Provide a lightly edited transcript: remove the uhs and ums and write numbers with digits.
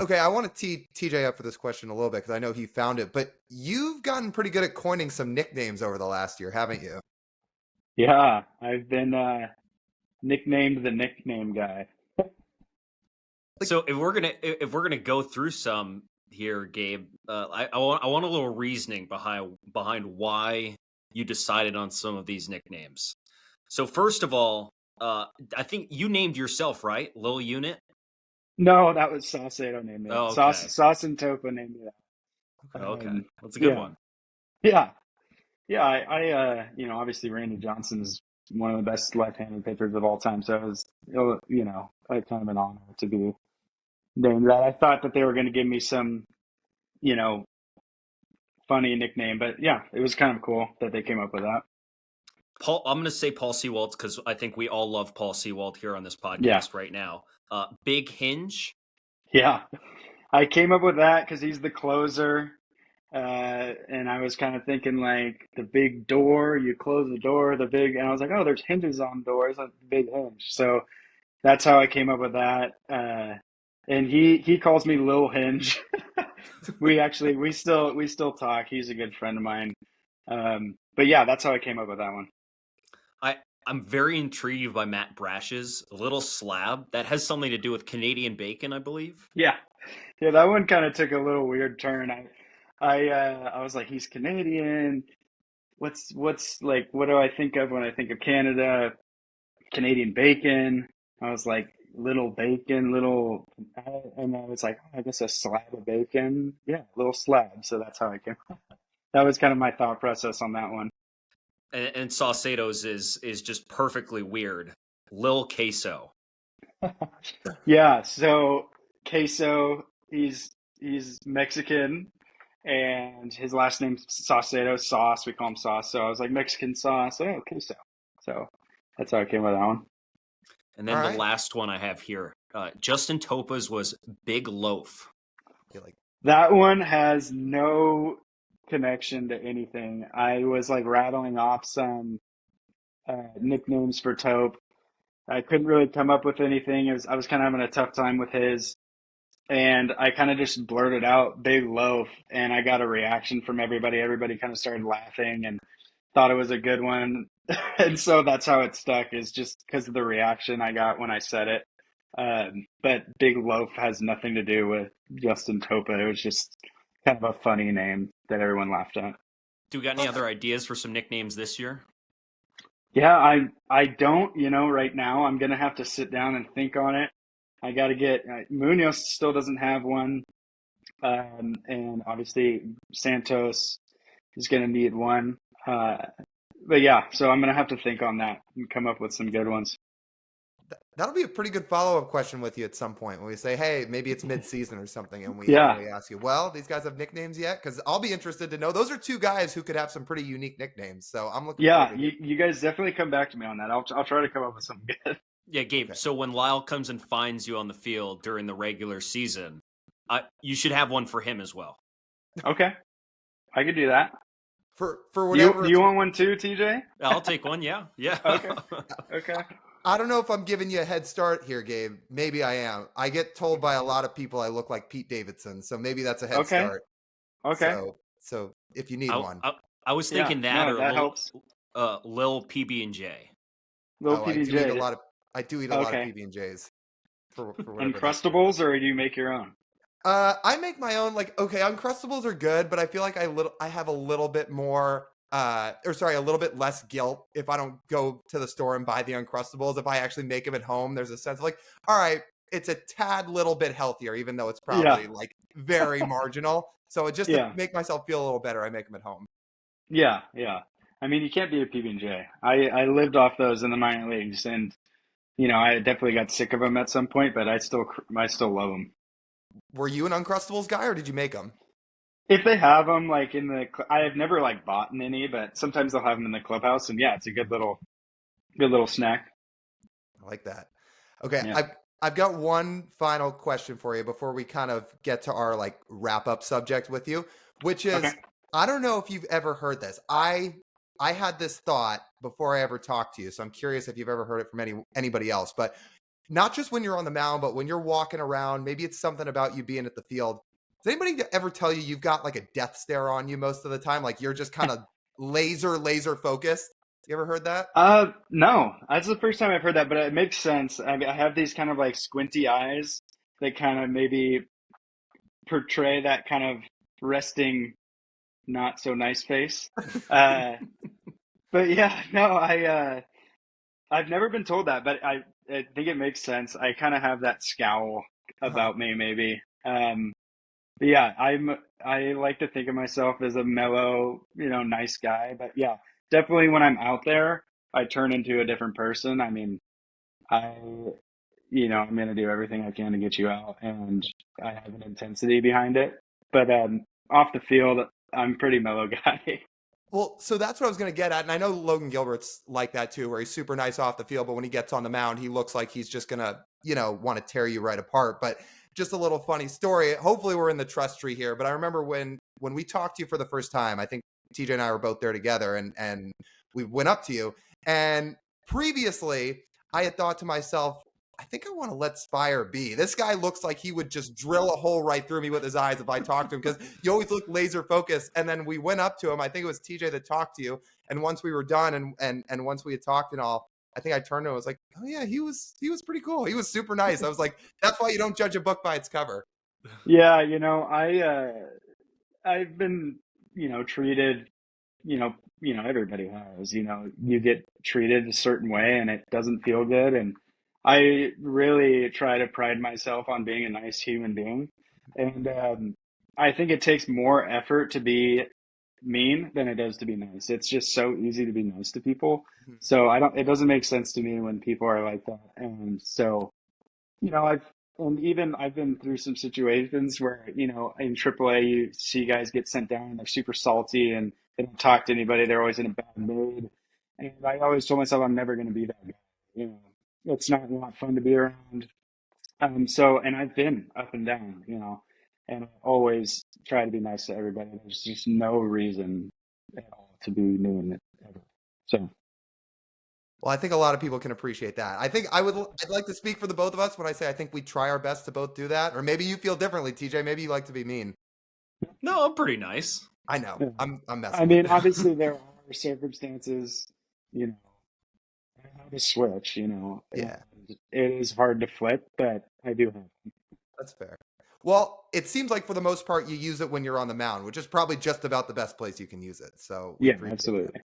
Okay, I want to tee TJ up for this question a little bit because I know he found it, but you've gotten pretty good at coining some nicknames over the last year, haven't you? Yeah, I've been nicknamed the nickname guy. Like, So if we're gonna go through some here, Gabe, I want a little reasoning behind why you decided on some of these nicknames. So first of all, I think you named yourself, right, Lil Unit. No, that was Saucedo named me that. Oh, okay, Sauce and Topa named me that. okay, that's a good Yeah, one. yeah, yeah. Obviously Randy Johnson is one of the best left-handed pitchers of all time. So it was, like kind of an honor to be named that. I thought that they were going to give me some, you know, funny nickname, but yeah, it was kind of cool that they came up with that. Paul, I'm gonna say Paul Sewald because I think we all love Paul Sewald here on this Yeah, podcast right now. Big Hinge. yeah. I came up with that because he's the closer. And I was kind of thinking like the big door, you close the door, and I was like, oh, there's hinges on doors, like the big hinge. So that's how I came up with that. And he calls me Lil Hinge. We still talk. He's a good friend of mine. But yeah, that's how I came up with that one. I I'm very intrigued by Matt Brash's Little Slab. That has something to do with Canadian bacon, I believe. Yeah, yeah, that one kind of took a little weird turn. I was like, he's Canadian. What's like, what do I think of when I think of Canada? Canadian bacon. I was like, little bacon, and I was like, oh, I guess a slab of bacon. Yeah, little slab. So that's how I came. That was kind of my thought process on that one. And Saucedo's is just perfectly weird. Lil Queso. Yeah, so queso, he's Mexican, and his last name's Saucedo, sauce. We call him sauce. So I was like Mexican sauce. Oh, queso. So that's how I came with that one. And all then the right. last one I have here, Justin Topa's was Big Loaf. You're like, That one has no connection to anything. I was like rattling off some nicknames for Taupe. I couldn't really come up with anything. I was kind of having a tough time with his, and I kind of just blurted out "Big Loaf," and I got a reaction from everybody. Everybody kind of started laughing and thought it was a good one, and so that's how it stuck. Is just because of the reaction I got when I said it. But Big Loaf has nothing to do with Justin Topa. It was just kind of a funny name that everyone laughed at. Do we got any other ideas for some nicknames this year? Yeah, I don't, right now. I'm gonna have to sit down and think on it. I got to get Munoz still doesn't have one, and obviously Santos is gonna need one. Uh, but yeah, so I'm gonna have to think on that and come up with some good ones. that'll be a pretty good follow-up question with you at some point when we say, hey, maybe it's mid-season or something, and we Yeah, ask you, well, these guys have nicknames yet? Because I'll be interested to know. Those are two guys who could have some pretty unique nicknames, so I'm looking forward yeah, to you, hearing. you guys definitely come back to me on that. I'll try to come up with something good. Yeah, Gabe. Okay. So when Lyle comes and finds you on the field during the regular season, you should have one for him as well. Okay, I could do that. For Do you whatever do it's you want one too, TJ? I'll take one. Yeah, yeah. Okay, okay. I don't know if I'm giving you a head start here, Gabe. Maybe I am. I get told by a lot of people I look like Pete Davidson, so maybe that's a head Okay. start. Okay. So if you need I, one, I, I was Yeah. thinking that No, or that helps. Lil PB and J. Little oh, PBJ. I do eat a lot of Okay. PB and J's for whatever that's worth. Uncrustables, or do you make your own? I make my own. Like, okay, Uncrustables are good, but I feel like I have a little bit more. Or sorry, a little bit less guilt if I don't go to the store and buy the Uncrustables. If I actually make them at home, there's a sense of like, all right, it's a tad little bit healthier, even though it's Yeah. probably like very marginal. So just to Yeah. make myself feel a little better, I make them at home. Yeah. Yeah. I mean, you can't be a PB&J. I lived off those in the minor leagues, and I definitely got sick of them at some point, but I still love them. Were you an Uncrustables guy, or did you make them? If they have them like I have never like bought any, but sometimes they'll have them in the clubhouse, and yeah, it's a good little snack. I like that. Okay, Yeah. I've got one final question for you before we kind of get to our like wrap up subject with you, which Okay. is I don't know if you've ever heard this. I had this thought before I ever talked to you, so I'm curious if you've ever heard it from anybody else. But not just when you're on the mound, but when you're walking around, maybe it's something about you being at the field. Does anybody ever tell you you've got like a death stare on you most of the time? Like you're just kind of laser focused. You ever heard that? No, that's the first time I've heard that, but it makes sense. I mean, I have these kind of like squinty eyes that kind of maybe portray that kind of resting, not so nice face. Uh, but yeah, no, I've never been told that, but I think it makes sense. I kind of have that scowl Uh-huh. about me, maybe. But yeah, I like to think of myself as a mellow, nice guy. But yeah, definitely when I'm out there, I turn into a different person. I mean, I, I'm gonna do everything I can to get you out, and I have an intensity behind it. But off the field, I'm a pretty mellow guy. Well, so that's what I was going to get at. And I know Logan Gilbert's like that too, where he's super nice off the field, but when he gets on the mound, he looks like he's just going to, want to tear you right apart. But just a little funny story. Hopefully we're in the trust tree here. But I remember when we talked to you for the first time, I think TJ and I were both there together and we went up to you. And previously I had thought to myself, I think I want to let Speier be. This guy looks like he would just drill a hole right through me with his eyes if I talked to him, because you always look laser focused. And then we went up to him. I think it was TJ that talked to you. And once we were done and once we had talked and all, I think I turned to him and was like, oh yeah, he was pretty cool. He was super nice. I was like, that's why you don't judge a book by its cover. Yeah, I've been, treated, everybody has, you get treated a certain way and it doesn't feel good. And I really try to pride myself on being a nice human being. And I think it takes more effort to be mean than it does to be nice. It's just so easy to be nice to people. Mhm. So it doesn't make sense to me when people are like that. And so I've been through some situations where, in AAA, you see guys get sent down and they're super salty and they don't talk to anybody. They're always in a bad mood. And I always told myself I'm never going to be that guy. It's not fun to be around. And I've been up and down, and I always try to be nice to everybody. There's just no reason at all to be mean ever. So, Well, I think a lot of people can appreciate that. I'd like to speak for the both of us when I say I think we try our best to both do that. Or maybe you feel differently, TJ. Maybe you like to be mean. No, I'm pretty nice. I know. yeah. I'm I messing with mean, you. obviously there are circumstances, you know, I have a switch, and Yeah. it is hard to flip, but I do have. That's fair. Well, it seems like for the most part you use it when you're on the mound, which is probably just about the best place you can use it. So we Yeah, appreciate that. absolutely.